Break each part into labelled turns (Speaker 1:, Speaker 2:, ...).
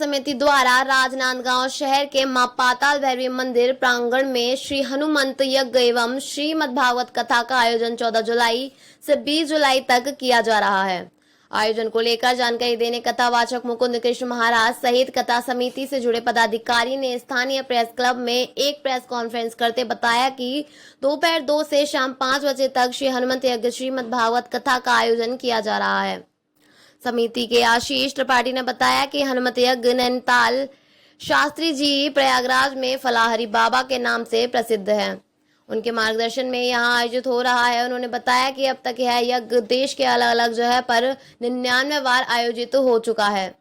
Speaker 1: समिति द्वारा राजनांदगांव शहर के मां पाताल भैरवी मंदिर प्रांगण में श्री हनुमंत यज्ञ एवं श्रीमद् भागवत कथा का आयोजन 14 जुलाई से 20 जुलाई तक किया जा रहा है। आयोजन को लेकर जानकारी देने कथावाचक मुकुंद कृष्ण महाराज सहित कथा समिति से जुड़े पदाधिकारी ने स्थानीय प्रेस क्लब में एक प्रेस कॉन्फ्रेंस करते बताया कि दोपहर 2 से शाम 5 बजे तक श्री हनुमंत यज्ञ श्रीमद् भागवत कथा का आयोजन किया जा रहा है। समिति के आशीष त्रिपाठी ने बताया कि हनुमत यज्ञ नैनीताल शास्त्री जी प्रयागराज में फलाहरी बाबा के नाम से प्रसिद्ध है। उनके मार्गदर्शन में यहां आयोजित हो रहा है। उन्होंने बताया कि अब तक यह यज्ञ देश के अलग अलग जगह पर 99 बार आयोजित हो चुका है।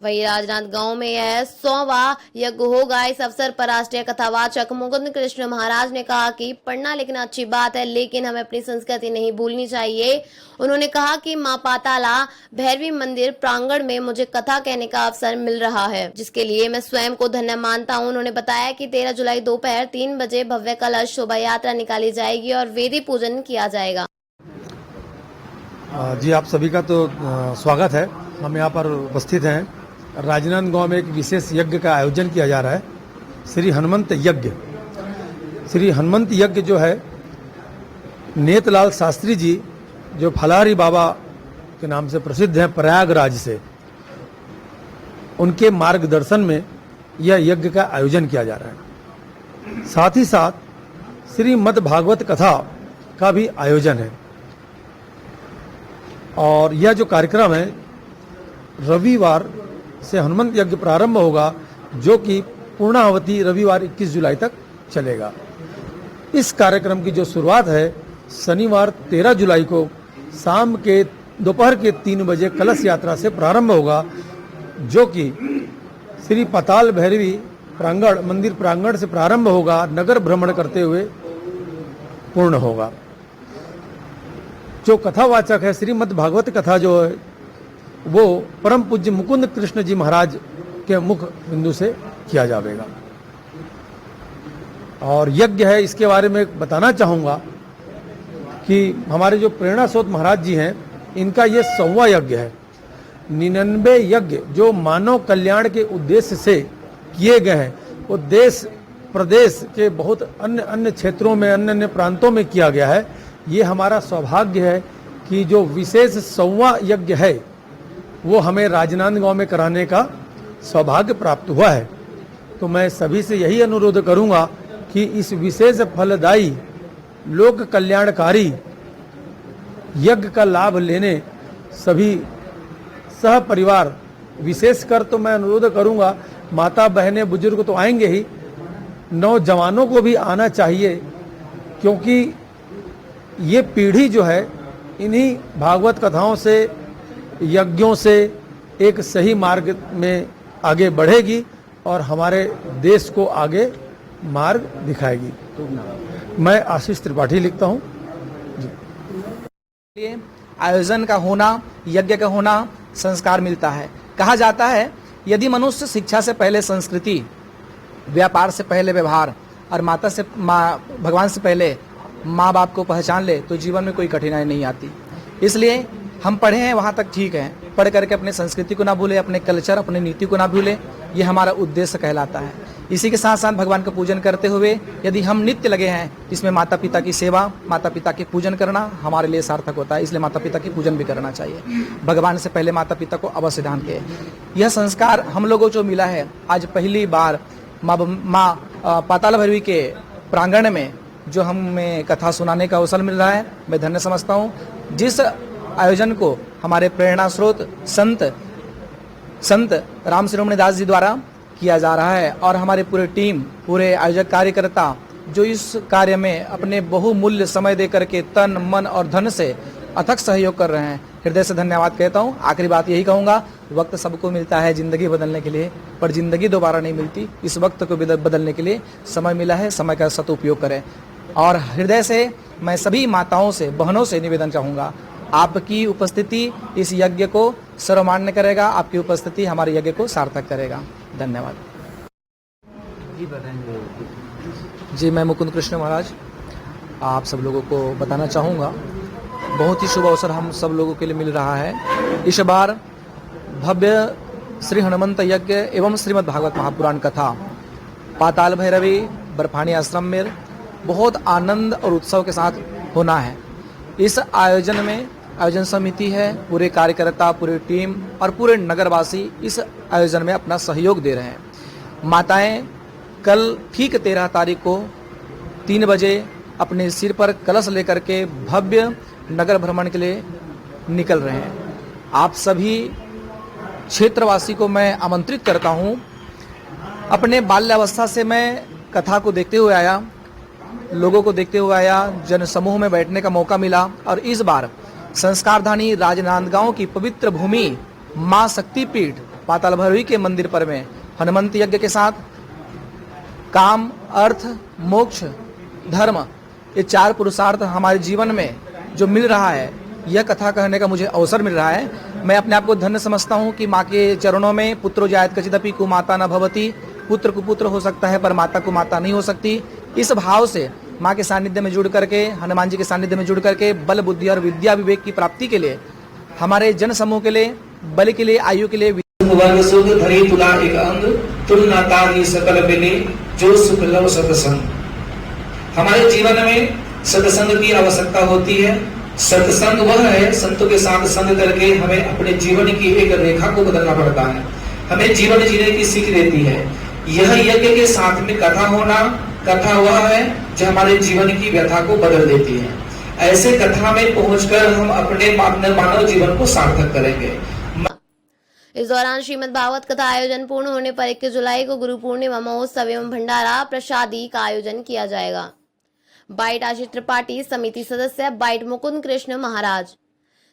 Speaker 1: वही राजनांदगांव में यह 100वां यज्ञ होगा। इस अवसर पर राष्ट्रीय कथावाचक मुकुंद कृष्ण महाराज ने कहा कि पढ़ना लिखना अच्छी बात है, लेकिन हमें अपनी संस्कृति नहीं भूलनी चाहिए। उन्होंने कहा कि मां पाताला भैरवी मंदिर प्रांगण में मुझे कथा कहने का अवसर मिल रहा है, जिसके लिए मैं स्वयं को धन्य मानता हूं। उन्होंने बताया कि 13 जुलाई दोपहर 3 बजे भव्य कलश शोभा यात्रा निकाली जाएगी और वेदी पूजन किया जाएगा।
Speaker 2: जी, आप सभी का तो स्वागत है। हम यहाँ पर उपस्थित हैं। राजनांदगांव में एक विशेष यज्ञ का आयोजन किया जा रहा है, श्री हनुमंत यज्ञ। श्री हनुमंत यज्ञ जो है, नेतलाल शास्त्री जी जो फलाहरी बाबा के नाम से प्रसिद्ध हैं प्रयागराज से, उनके मार्गदर्शन में यह यज्ञ का आयोजन किया जा रहा है। साथ ही साथ श्रीमद् भागवत कथा का भी आयोजन है। और यह जो कार्यक्रम है, रविवार से हनुमंत यज्ञ प्रारंभ होगा, जो कि पूर्णावधि रविवार 21 जुलाई तक चलेगा। इस कार्यक्रम की जो शुरुआत है, शनिवार 13 जुलाई को शाम के दोपहर के 3 बजे कलश यात्रा से प्रारंभ होगा, जो कि श्री पाताल भैरवी प्रांगण मंदिर प्रांगण से प्रारंभ होगा, नगर भ्रमण करते हुए पूर्ण होगा। जो कथावाचक है, श्रीमद् भागवत कथा जो है, वो परम पूज्य मुकुंद कृष्ण जी महाराज के मुख बिंदु से किया जाएगा। और यज्ञ है, इसके बारे में बताना चाहूँगा कि हमारे जो प्रेरणा स्रोत महाराज जी हैं, इनका ये 100वां यज्ञ है। 99 यज्ञ जो मानव कल्याण के उद्देश्य से किए गए हैं, वो देश प्रदेश के बहुत अन्य क्षेत्रों में, अन्य प्रांतों में किया गया है। ये हमारा सौभाग्य है कि जो विशेष 100वां यज्ञ है, वो हमें राजनांदगांव में कराने का सौभाग्य प्राप्त हुआ है। तो मैं सभी से यही अनुरोध करूंगा कि इस विशेष फलदायी लोक कल्याणकारी यज्ञ का लाभ लेने सभी सह परिवार, विशेषकर तो मैं अनुरोध करूंगा, माता बहनें बुजुर्ग तो आएंगे ही, नौजवानों को भी आना चाहिए, क्योंकि ये पीढ़ी जो है, इन्हीं भागवत कथाओं से, यज्ञों से एक सही मार्ग में आगे बढ़ेगी और हमारे देश को आगे मार्ग दिखाएगी। मैं आशीष त्रिपाठी लिखता हूँ।
Speaker 3: आयोजन का होना, यज्ञ का होना संस्कार मिलता है। कहा जाता है, यदि मनुष्य शिक्षा से पहले संस्कृति, व्यापार से पहले व्यवहार और भगवान से पहले माँ बाप को पहचान ले, तो जीवन में कोई कठिनाई नहीं आती। इसलिए हम पढ़े हैं, वहाँ तक ठीक है, पढ़ करके अपने संस्कृति को ना भूले, अपने कल्चर, अपने नीति को ना भूले, ये हमारा उद्देश्य कहलाता है। इसी के साथ साथ भगवान का पूजन करते हुए यदि हम नित्य लगे हैं, इसमें माता पिता की सेवा, माता पिता के पूजन करना हमारे लिए सार्थक होता है। इसलिए माता पिता की पूजन भी करना चाहिए। भगवान से पहले माता पिता को अवश्य ध्यान के। यह संस्कार हम लोगों को मिला है। आज पहली बार माँ पाताल भैरवी के प्रांगण में जो हमें कथा सुनाने का अवसर मिल रहा है, मैं धन्य समझता हूँ। जिस आयोजन को हमारे प्रेरणा स्रोत संत राम शिरोमणि दास जी द्वारा किया जा रहा है, और हमारे पूरे टीम, पूरे आयोजक कार्यकर्ता जो इस कार्य में अपने बहुमूल्य समय दे करके तन मन और धन से अथक सहयोग कर रहे हैं, हृदय से धन्यवाद कहता हूँ। आखिरी बात यही कहूँगा, वक्त सबको मिलता है जिंदगी बदलने के लिए, पर जिंदगी दोबारा नहीं मिलती। इस वक्त को बदलने के लिए समय मिला है, समय का सदुपयोग करें। और हृदय से मैं सभी माताओं से, बहनों से निवेदन चाहूँगा, आपकी उपस्थिति इस यज्ञ को सर्वमान्य करेगा, आपकी उपस्थिति हमारे यज्ञ को सार्थक करेगा। धन्यवाद। जी, मैं मुकुंद कृष्ण महाराज आप सब लोगों को बताना चाहूँगा, बहुत ही शुभ अवसर हम सब लोगों के लिए मिल रहा है। इस बार भव्य श्री हनुमंत यज्ञ एवं श्रीमद् भागवत महापुराण कथा पाताल भैरवी बर्फानी आश्रम में बहुत आनंद और उत्सव के साथ होना है। इस आयोजन में आयोजन समिति है, पूरे कार्यकर्ता, पूरी टीम और पूरे नगरवासी इस आयोजन में अपना सहयोग दे रहे हैं। माताएं कल ठीक 13 तारीख को 3 बजे अपने सिर पर कलश लेकर के भव्य नगर भ्रमण के लिए निकल रहे हैं। आप सभी क्षेत्रवासी को मैं आमंत्रित करता हूं। अपने बाल्यावस्था से मैं कथा को देखते हुए आया, लोगों को देखते हुए आया, जन समूह में बैठने का मौका मिला और इस बार संस्कारधानी राजनांदगांव की पवित्र भूमि मां शक्तिपीठ पाताल भैरवी के मंदिर पर में हनुमंत यज्ञ के साथ काम, अर्थ, मोक्ष, धर्म, ये 4 पुरुषार्थ हमारे जीवन में जो मिल रहा है, यह कथा कहने का मुझे अवसर मिल रहा है। मैं अपने आप को धन्य समझता हूँ कि माँ के चरणों में पुत्रो जायत कचिदपि कुमाता न भवति, पुत्र कुपुत्र हो सकता है पर माता कुमाता नहीं हो सकती। इस भाव से माँ के सानिध्य में जुड़ करके, हनुमान जी के सानिध्य में जुड़ करके बल, बुद्धि और विद्या विवेक की प्राप्ति के लिए, हमारे जन समूह के लिए, बल के लिए, आयु के लिए
Speaker 4: धरी तुला एक अंग तुलनाता ही सकल बिने जो सुख लव सत्संग। हमारे जीवन में सत्संग की आवश्यकता होती है। सत्संग वह है संतों के साथ संग करके हमें अपने जीवन की एक रेखा को बदलना पड़ता है, हमें जीवन जीने की सीख देती है। यह यज्ञ के साथ में कथा होना, कथा वह है जो हमारे जीवन की व्यथा को बदल देती है। ऐसे कथा में पहुंचकर हम अपने मानव जीवन को सार्थक करेंगे।
Speaker 1: इस दौरान श्रीमद् भागवत कथा आयोजन पूर्ण होने पर 21 जुलाई को गुरु पूर्णिमा महोत्सव एवं भंडारा प्रसादी का आयोजन किया जाएगा। बाइट आशीष त्रिपाठी, समिति सदस्य बाइट मुकुंद कृष्ण महाराज।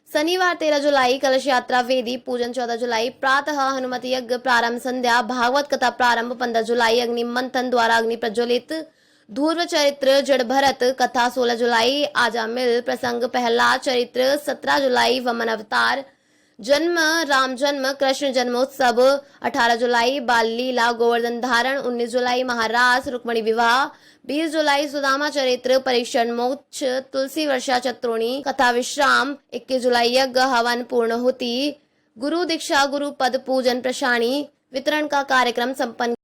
Speaker 1: शनिवार 13 जुलाई कलश यात्रा वेदी पूजन, 14 जुलाई प्रातः हनुमत यज्ञ प्रारंभ संध्या, भागवत कथा प्रारंभ, 15 जुलाई अग्नि मंथन द्वारा अग्नि प्रज्वलित, ध्रुव चरित्र जड़ भरत कथा, 16 जुलाई आजा मिल प्रसंग पहला चरित्र, 17 जुलाई वमन अवतार, जन्म राम जन्म कृष्ण जन्मोत्सव, 18 जुलाई बाल लीला गोवर्धन धारण, 19 जुलाई महारास रुक्मणी विवाह, 20 जुलाई सुदामा चरित्र परीक्षण मोक्ष, तुलसी वर्षा चतुर्णी कथा विश्राम, 21 जुलाई यज्ञ हवन पूर्णहुति, गुरु दीक्षा गुरु पद पूजन प्रशाणी वितरण का कार्यक्रम संपन्न।